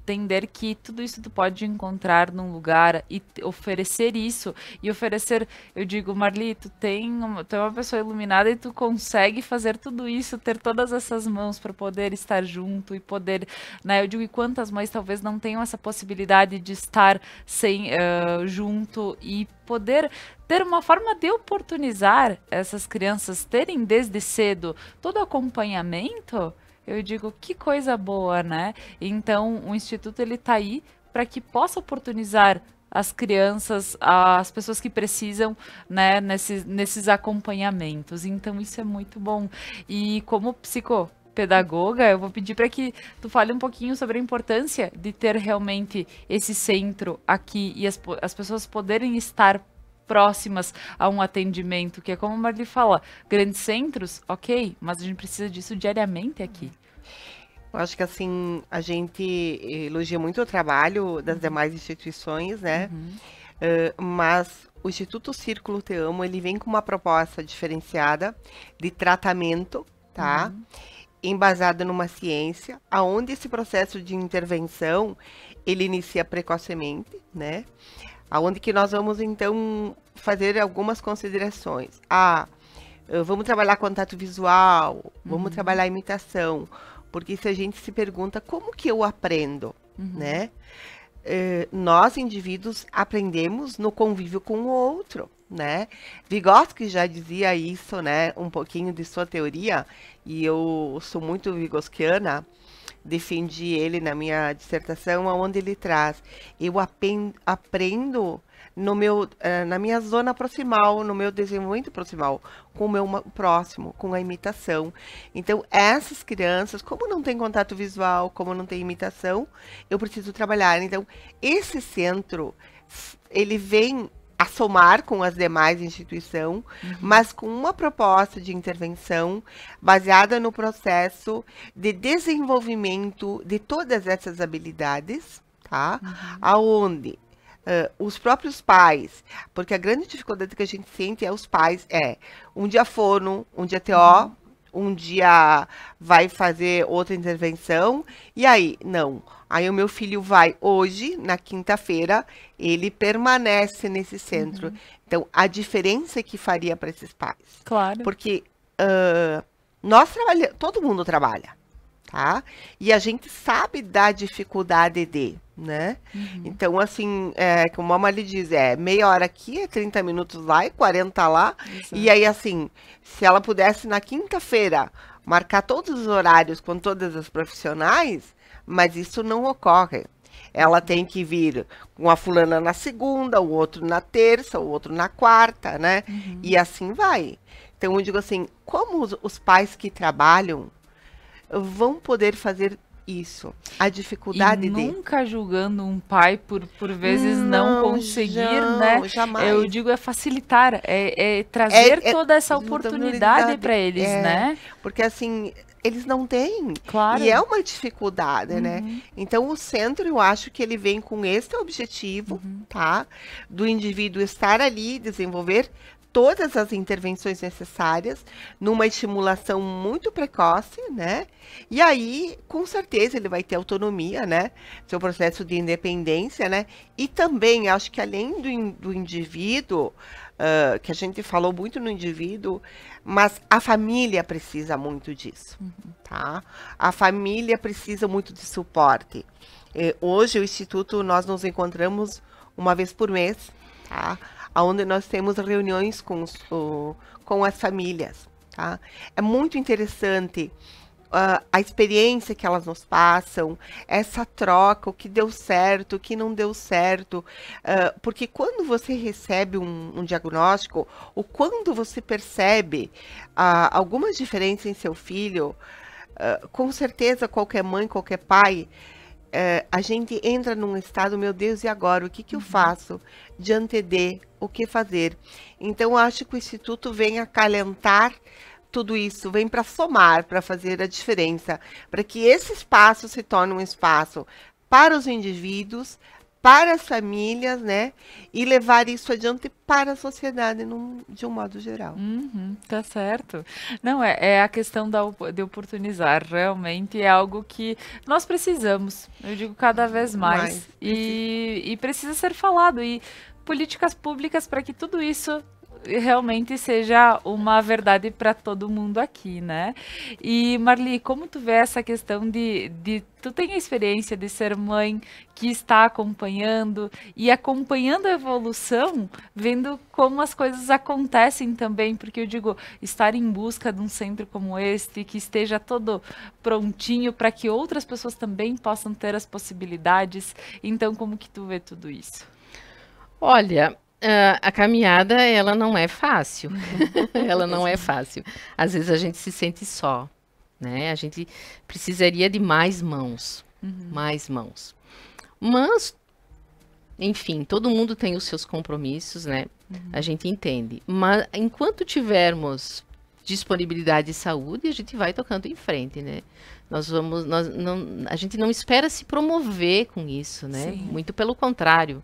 entender que tudo isso tu pode encontrar num lugar e oferecer isso, e oferecer, eu digo, Marli, tu é uma pessoa iluminada e tu consegue fazer tudo isso, ter todas essas mãos para poder estar junto e poder, né, eu digo, e quantas mães talvez não tenham essa possibilidade de estar junto e poder ter uma forma de oportunizar essas crianças terem desde cedo todo o acompanhamento. Eu digo, que coisa boa, né? Então, o Instituto, ele tá aí para que possa oportunizar as crianças, as pessoas que precisam, né, nesses acompanhamentos. Então, isso é muito bom. E como psicopedagoga, eu vou pedir para que tu fale um pouquinho sobre a importância de ter realmente esse centro aqui e as pessoas poderem estar próximas a um atendimento, que é como a Marli fala, grandes centros, ok, mas a gente precisa disso diariamente aqui. Eu acho que assim, a gente elogia muito o trabalho das demais instituições, né? Mas o Instituto Círculo Te Amo, ele vem com uma proposta diferenciada de tratamento, tá? Embasada numa ciência, aonde esse processo de intervenção, ele inicia precocemente, né? Aonde que nós vamos, então, fazer algumas considerações. Vamos trabalhar contato visual, vamos trabalhar imitação, porque se a gente se pergunta como que eu aprendo, né? Nós, indivíduos, aprendemos no convívio com o outro, né? Vygotsky já dizia isso, né? Um pouquinho de sua teoria, e eu sou muito vygotskiana, defendi ele na minha dissertação, onde ele traz, eu aprendo na minha zona proximal, no meu desenvolvimento proximal, com o meu próximo, com a imitação. Então, essas crianças, como não tem contato visual, como não tem imitação, eu preciso trabalhar. Então, esse centro, ele vem a somar com as demais instituições, mas com uma proposta de intervenção baseada no processo de desenvolvimento de todas essas habilidades, tá? Aonde os próprios pais, porque a grande dificuldade que a gente sente é os pais, um dia fono, um dia TO, um dia vai fazer outra intervenção, e aí, não. Aí o meu filho vai hoje, na quinta-feira, ele permanece nesse centro. Então, a diferença que faria para esses pais. Claro. Porque nós trabalhamos, todo mundo trabalha, tá? E a gente sabe da dificuldade né? Então, assim, como a Marli diz, meia hora aqui, 30 minutos lá e 40 lá. Exato. E aí, assim, se ela pudesse na quinta-feira marcar todos os horários com todas as profissionais, mas isso não ocorre. Ela tem que vir com a fulana na segunda, o outro na terça, o outro na quarta, né? E assim vai. Então, eu digo assim, como os pais que trabalham vão poder fazer isso? A dificuldade nunca julgando um pai por vezes não conseguir, né? Jamais. Eu digo, facilitar, trazer toda essa oportunidade para eles, né? Porque assim, eles não têm. Claro. E é uma dificuldade, né? Então, o centro, eu acho que ele vem com esse objetivo, tá? Do indivíduo estar ali, desenvolver todas as intervenções necessárias, numa estimulação muito precoce, né? E aí, com certeza, ele vai ter autonomia, né? Seu processo de independência, né? E também, acho que além do indivíduo, que a gente falou muito no indivíduo, mas a família precisa muito disso, tá? A família precisa muito de suporte. Hoje, o Instituto, nós nos encontramos uma vez por mês, tá? Onde nós temos reuniões com as famílias, tá? É muito interessante a experiência que elas nos passam, essa troca, o que deu certo, o que não deu certo, porque quando você recebe um diagnóstico, ou quando você percebe algumas diferenças em seu filho, com certeza qualquer mãe, qualquer pai, a gente entra num estado, meu Deus, e agora? O que eu faço diante de o que fazer? Então, acho que o Instituto vem acalentar tudo isso, vem para somar, para fazer a diferença, para que esse espaço se torne um espaço para os indivíduos, para as famílias, né? E levar isso adiante para a sociedade de um modo geral. Tá certo. Não, é a questão de oportunizar. Realmente é algo que nós precisamos. Eu digo cada vez mais. E precisa ser falado. E políticas públicas para que tudo isso realmente seja uma verdade para todo mundo aqui, né? E Marli, como tu vê essa questão de tu tem a experiência de ser mãe que está acompanhando a evolução, vendo como as coisas acontecem também, porque eu digo, estar em busca de um centro como este, que esteja todo prontinho para que outras pessoas também possam ter as possibilidades. Então, como que tu vê tudo isso? Olha, a caminhada, ela não é fácil. Ela não é fácil. Às vezes a gente se sente só, né? A gente precisaria de mais mãos. Mais mãos. Mas, enfim, todo mundo tem os seus compromissos, né? A gente entende. Mas enquanto tivermos disponibilidade de saúde, a gente vai tocando em frente, né? A gente não espera se promover com isso, né? Sim. Muito pelo contrário.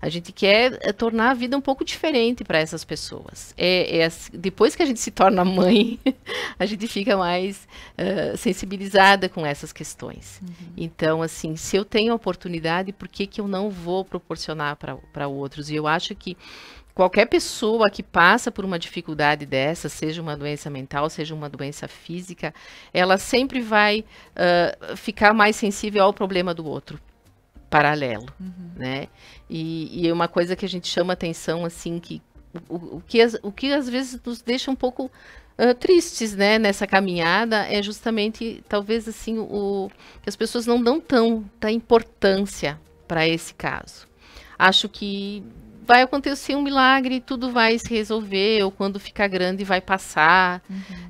A gente quer tornar a vida um pouco diferente para essas pessoas. Depois que a gente se torna mãe, a gente fica mais sensibilizada com essas questões. Então, assim, se eu tenho a oportunidade, por que eu não vou proporcionar para outros? E eu acho que qualquer pessoa que passa por uma dificuldade dessa, seja uma doença mental, seja uma doença física, ela sempre vai ficar mais sensível ao problema do outro. Paralelo, né? E é uma coisa que a gente chama atenção, assim, que o que às vezes nos deixa um pouco tristes, né, nessa caminhada, é justamente, talvez, assim, que as pessoas não dão tanta importância para esse caso. Acho que vai acontecer um milagre, tudo vai se resolver, ou quando ficar grande vai passar.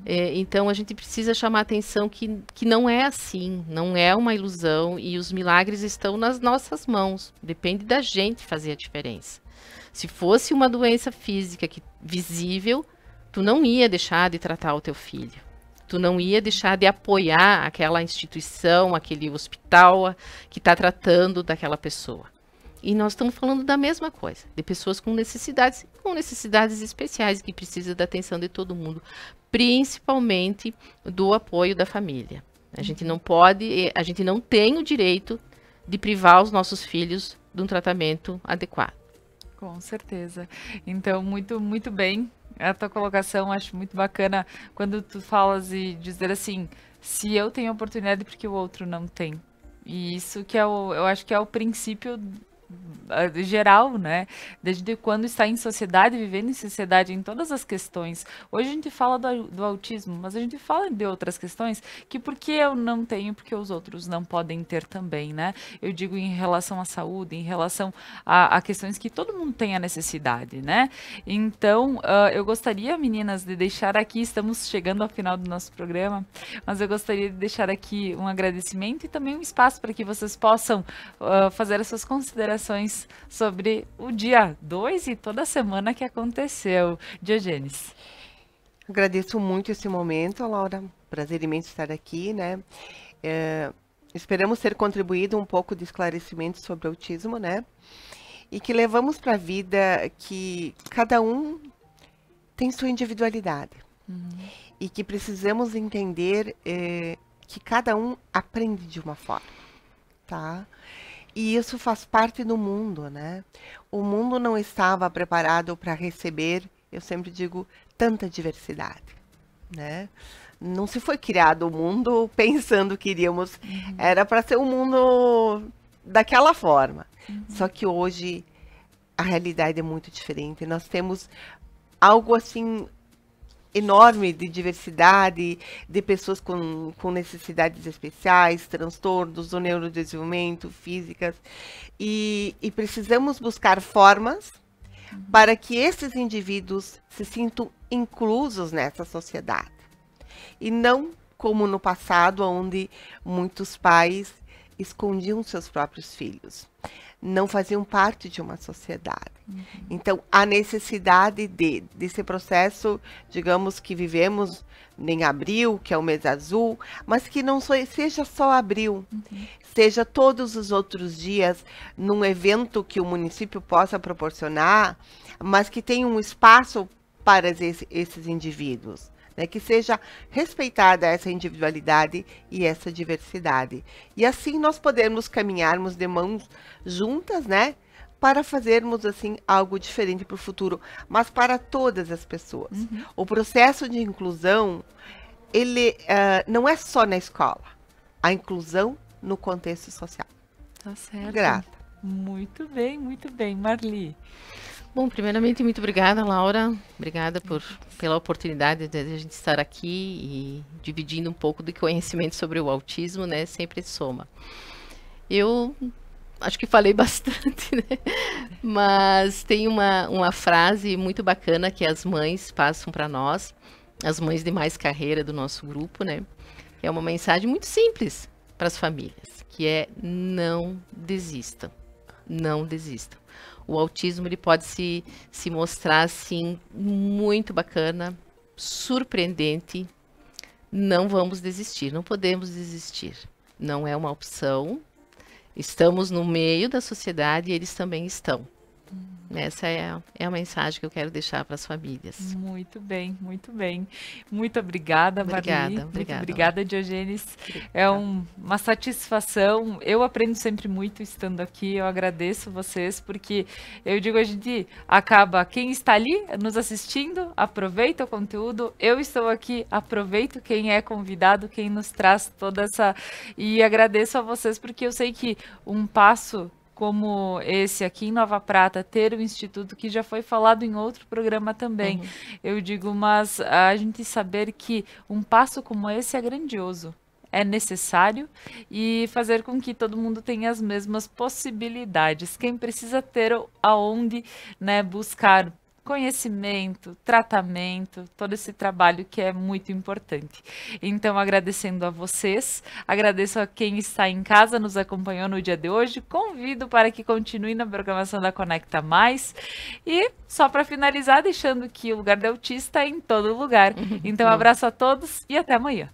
Então, a gente precisa chamar a atenção que não é assim, não é uma ilusão, e os milagres estão nas nossas mãos. Depende da gente fazer a diferença. Se fosse uma doença física visível, tu não ia deixar de tratar o teu filho. Tu não ia deixar de apoiar aquela instituição, aquele hospital que está tratando daquela pessoa. E nós estamos falando da mesma coisa, de pessoas com necessidades especiais, que precisam da atenção de todo mundo, principalmente do apoio da família. A gente não tem o direito de privar os nossos filhos de um tratamento adequado. Com certeza. Então, muito, muito bem. A tua colocação, acho muito bacana quando tu falas e dizer assim, se eu tenho oportunidade porque o outro não tem. E isso que eu acho que é o princípio geral, né? Desde quando está em sociedade, vivendo em sociedade, em todas as questões. Hoje a gente fala do autismo, mas a gente fala de outras questões que porque eu não tenho, porque os outros não podem ter também, né? Eu digo em relação à saúde, em relação a questões que todo mundo tem a necessidade, né? Então, eu gostaria, meninas, de deixar aqui, estamos chegando ao final do nosso programa, mas eu gostaria de deixar aqui um agradecimento e também um espaço para que vocês possam fazer as suas considerações sobre o dia 2 e toda a semana que aconteceu. Diogenes. Agradeço muito esse momento, Laura. Prazer imenso estar aqui, né? Esperamos ter contribuído um pouco de esclarecimento sobre o autismo, né? E que levamos para a vida que cada um tem sua individualidade. E que precisamos entender que cada um aprende de uma forma, tá? E isso faz parte do mundo, né? O mundo não estava preparado para receber, eu sempre digo, tanta diversidade, né? Não se foi criado o mundo pensando que iríamos... Era para ser um mundo daquela forma. Só que hoje a realidade é muito diferente. Nós temos algo assim enorme de diversidade, de pessoas com necessidades especiais, transtornos do neurodesenvolvimento, físicas. E precisamos buscar formas para que esses indivíduos se sintam inclusos nessa sociedade. E não como no passado, onde muitos pais escondiam seus próprios filhos. Não faziam parte de uma sociedade. Então, a necessidade desse processo, digamos que vivemos em abril, que é o mês azul, mas que não seja só abril, seja todos os outros dias, num evento que o município possa proporcionar, mas que tenha um espaço para esses indivíduos. Né, que seja respeitada essa individualidade e essa diversidade. E assim nós podemos caminharmos de mãos juntas, né, para fazermos assim algo diferente para o futuro, mas para todas as pessoas. O processo de inclusão, ele não é só na escola, a inclusão no contexto social. Tá certo. Grata. Muito bem, Marli. Bom, primeiramente, muito obrigada, Laura. Obrigada pela oportunidade de a gente estar aqui e dividindo um pouco do conhecimento sobre o autismo, né? Sempre soma. Eu acho que falei bastante, né? Mas tem uma frase muito bacana que as mães passam para nós, as mães de mais carreira do nosso grupo, né? É uma mensagem muito simples para as famílias, que é: não desistam. Não desistam. O autismo ele pode se mostrar assim muito bacana, surpreendente. Não vamos desistir, não podemos desistir. Não é uma opção. Estamos no meio da sociedade e eles também estão. Essa é a mensagem que eu quero deixar para as famílias. Muito bem, muito bem. Muito obrigada, Marli. Muito obrigada, Diogenes. É uma satisfação. Eu aprendo sempre muito estando aqui. Eu agradeço vocês, porque eu digo, a gente acaba, quem está ali nos assistindo, aproveita o conteúdo. Eu estou aqui, aproveito quem é convidado, quem nos traz toda essa... E agradeço a vocês, porque eu sei que um passo como esse aqui em Nova Prata, ter o instituto, que já foi falado em outro programa também, eu digo, mas a gente saber que um passo como esse é grandioso, é necessário, e fazer com que todo mundo tenha as mesmas possibilidades. Quem precisa ter aonde, né, buscar conhecimento, tratamento, todo esse trabalho que é muito importante. Então, agradecendo a vocês, agradeço a quem está em casa, nos acompanhou no dia de hoje, convido para que continue na programação da Conecta Mais, e só para finalizar, deixando que o lugar do autista é em todo lugar. Então, um abraço a todos e até amanhã.